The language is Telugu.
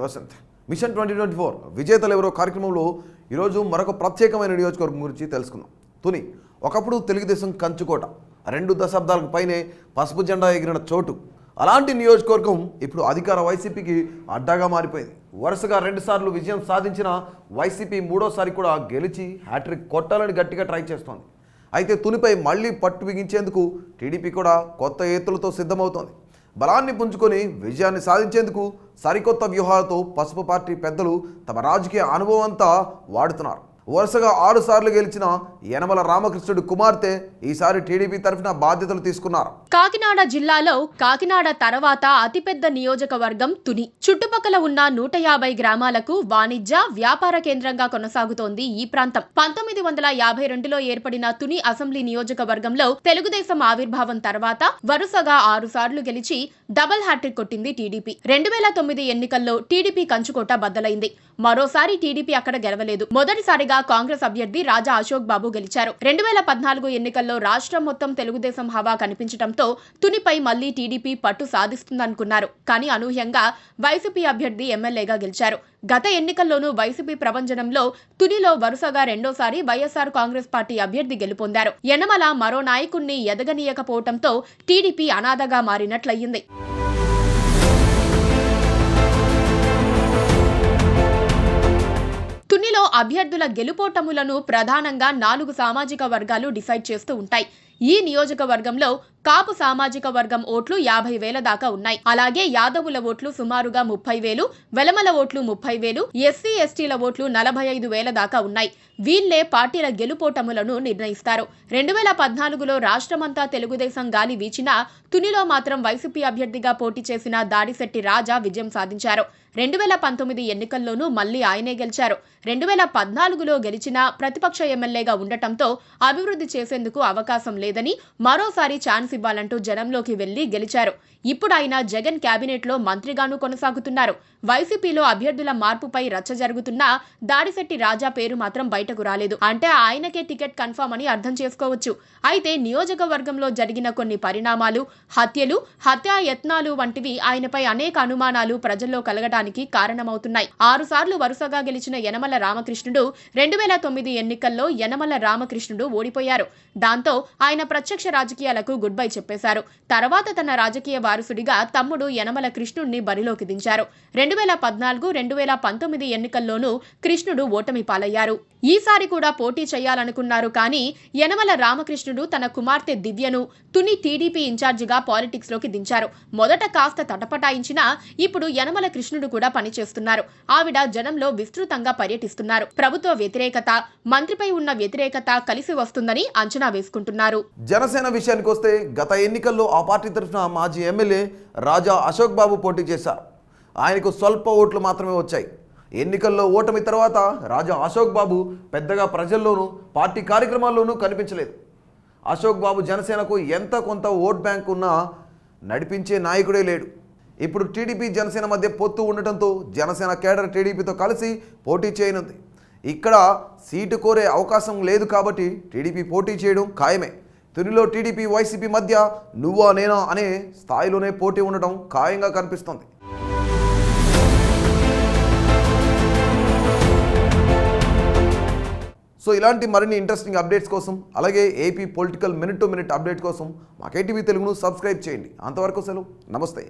వసంత్. మిషన్ 2024 విజేతలు ఎవరో కార్యక్రమంలో ఈరోజు మరొక ప్రత్యేకమైన నియోజకవర్గం గురించి తెలుసుకుందాం. తుని ఒకప్పుడు తెలుగుదేశం కంచుకోట, 2 దశాబ్దాలకు పైనే పసుపు జెండా ఎగిరిన చోటు. అలాంటి నియోజకవర్గం ఇప్పుడు అధికార వైసీపీకి అడ్డాగా మారిపోయింది. వరుసగా 2 సార్లు విజయం సాధించిన వైసీపీ మూడోసారి కూడా గెలిచి హ్యాట్రిక్ కొట్టాలని గట్టిగా ట్రై చేస్తోంది. అయితే తునిపై మళ్లీ పట్టు బిగించేందుకు టీడీపీ కూడా కొత్త ఎత్తులతో సిద్ధమవుతోంది. బలాన్ని పుంజుకొని విజయాన్ని సాధించేందుకు సరికొత్త వ్యూహాలతో పసుపు పార్టీ పెద్దలు తమ రాజకీయ అనుభవం అంతా వాడుతున్నారు. వరుసగా 6 సార్లు గెలిచిన యనమల రామకృష్ణుడి కుమార్తె ఈసారి టీడీపీ తరఫున బాధ్యతలు తీసుకున్నారు. కాకినాడ జిల్లాలో కాకినాడ తర్వాత అతిపెద్ద నియోజకవర్గం తుని. చుట్టుపక్కల ఉన్న 150 గ్రామాలకు వాణిజ్య వ్యాపార కేంద్రంగా కొనసాగుతోంది ఈ ప్రాంతం. 1952లో ఏర్పడిన తుని అసెంబ్లీ నియోజకవర్గంలో తెలుగుదేశం ఆవిర్భావం తర్వాత వరుసగా 6 సార్లు గెలిచి డబుల్ హ్యాట్రిక్ కొట్టింది టీడీపీ. 2009 ఎన్నికల్లో టీడీపీ కంచుకోట బద్దలైంది. మరోసారి టీడీపీ అక్కడ గెలవలేదు. మొదటిసారిగా కాంగ్రెస్ అభ్యర్థి రాజా అశోక్ బాబు గెలిచారు. 2014 ఎన్నికల్లో రాష్ట్రం మొత్తం తెలుగుదేశం హవా కనిపించడంతో తునిపై మళ్లీ టీడీపీ పట్టు సాధిస్తుందనుకున్నారు. కానీ అనూహ్యంగా వైసీపీ అభ్యర్థి ఎమ్మెల్యేగా గెలిచారు. గత ఎన్నికల్లోనూ వైసీపీ ప్రభంజనంలో తునిలో వరుసగా రెండోసారి వైఎస్ఆర్ కాంగ్రెస్ పార్టీ అభ్యర్థి గెలుపొందారు. యనమల మరో నాయకుణ్ణి ఎదగనీయకపోవడంతో టీడీపీ అనాథగా మారినట్లయింది. తునిలో అభ్యర్థుల గెలుపోటములను ప్రధానంగా 4 సామాజిక వర్గాలు డిసైడ్ చేస్తూ ఉంటాయి. ఈ నియోజకవర్గంలో కాపు సామాజిక వర్గం ఓట్లు 50,000 దాకా ఉన్నాయి. అలాగే యాదవుల ఓట్లు సుమారుగా 30,000, వెలమల ఓట్లు 30,000, ఎస్సీ ఎస్టీల ఓట్లు 45,000 దాకా ఉన్నాయి. వీళ్లే పార్టీల గెలుపోటములను నిర్ణయిస్తారు. 2014లో రాష్ట్రమంతా తెలుగుదేశం గాలి వీచినా తునిలో మాత్రం వైసీపీ అభ్యర్థిగా పోటీ చేసిన దాడిశెట్టి రాజా విజయం సాధించారు. 2019 ఎన్నికల్లోనూ మళ్లీ ఆయనే గెలిచారు. 2014లో గెలిచిన ప్రతిపక్ష ఎమ్మెల్యేగా ఉండటంతో అభివృద్ధి చేసేందుకు అవకాశం లేదని మరోసారి ఛాన్స్ ఇవ్వాలంటూ జనంలోకి వెళ్లి గెలిచారు. ఇప్పుడు ఆయన జగన్ కేబినెట్ లో మంత్రిగాను కొనసాగుతున్నారు. వైసీపీలో అభ్యర్థుల మార్పుపై రచ్చ జరుగుతున్నా దాడిశెట్టి రాజా పేరు మాత్రం బయటకు రాలేదు. అంటే ఆయనకే టికెట్ కన్ఫర్మ్ అని అర్థం చేసుకోవచ్చు. అయితే నియోజకవర్గంలో జరిగిన కొన్ని పరిణామాలు, హత్యలు, హత్యాయత్నాలు వంటివి ఆయనపై అనేక అనుమానాలు ప్రజల్లో కలగడానికి కారణమవుతున్నాయి. 6 సార్లు వరుసగా గెలిచిన యనమల రామకృష్ణుడు 2009 ఎన్నికల్లో యనమల రామకృష్ణుడు ఓడిపోయారు. దాంతో ఆయన ప్రత్యక్ష రాజకీయాలకు గుడ్ బై చెప్పేశారు. తర్వాత తన రాజకీయ వారసుడిగా తమ్ముడు యనమల కృష్ణుడిని బరిలోకి దించారు. 2014, 2019 ఎన్నికల్లోనూ కృష్ణుడు ఓటమి పాలయ్యారు. ఈసారి కూడా పోటీ చేయాలనుకున్నారు. కానీ యనమల రామకృష్ణుడు తన కుమార్తె దివ్యను తుని టీడీపీ ఇన్ఛార్జిగా పాలిటిక్స్ లోకి దించారు. మొదట కాస్త తటపటాయించినా ఇప్పుడు యనమల కృష్ణుడు కూడా పనిచేస్తున్నారు. ఆవిడ జనంలో విస్తృతంగా పర్యటిస్తున్నారు. ప్రభుత్వ వ్యతిరేకత, మంత్రిపై ఉన్న వ్యతిరేకత కలిసి వస్తుందని అంచనా వేసుకుంటున్నారు. జనసేన విషయానికి వస్తే గత ఎన్నికల్లో ఆ పార్టీ తరఫున మాజీ ఎమ్మెల్యే రాజా అశోక్ బాబు పోటీ చేశారు. ఆయనకు స్వల్ప ఓట్లు మాత్రమే వచ్చాయి. ఎన్నికల్లో ఓటమి తర్వాత రాజా అశోక్ బాబు పెద్దగా ప్రజల్లోనూ పార్టీ కార్యక్రమాల్లోనూ కనిపించలేదు. అశోక్ బాబు జనసేనకు ఎంత కొంత ఓట్ బ్యాంక్ ఉన్నా నడిపించే నాయకుడే లేడు. ఇప్పుడు టీడీపీ జనసేన మధ్య పొత్తు ఉండటంతో జనసేన కేడర్ టీడీపీతో కలిసి పోటీ చేయనుంది. ఇక్కడ సీటు కోరే అవకాశం లేదు కాబట్టి టీడీపీ పోటీ చేయడం ఖాయమే. తునిలో టీడీపీ వైసీపీ మధ్య నువ్వా నేనా అనే స్థాయిలోనే పోటీ ఉండటం ఖాయంగా కనిపిస్తోంది. సో ఇలాంటి మరిన్ని ఇంట్రెస్టింగ్ అప్డేట్స్ కోసం, అలాగే AP political minute to minute update కోసం మా కేటీవీ తెలుగును సబ్స్క్రైబ్ చేయండి. అంతవరకు సెలవు, నమస్తే.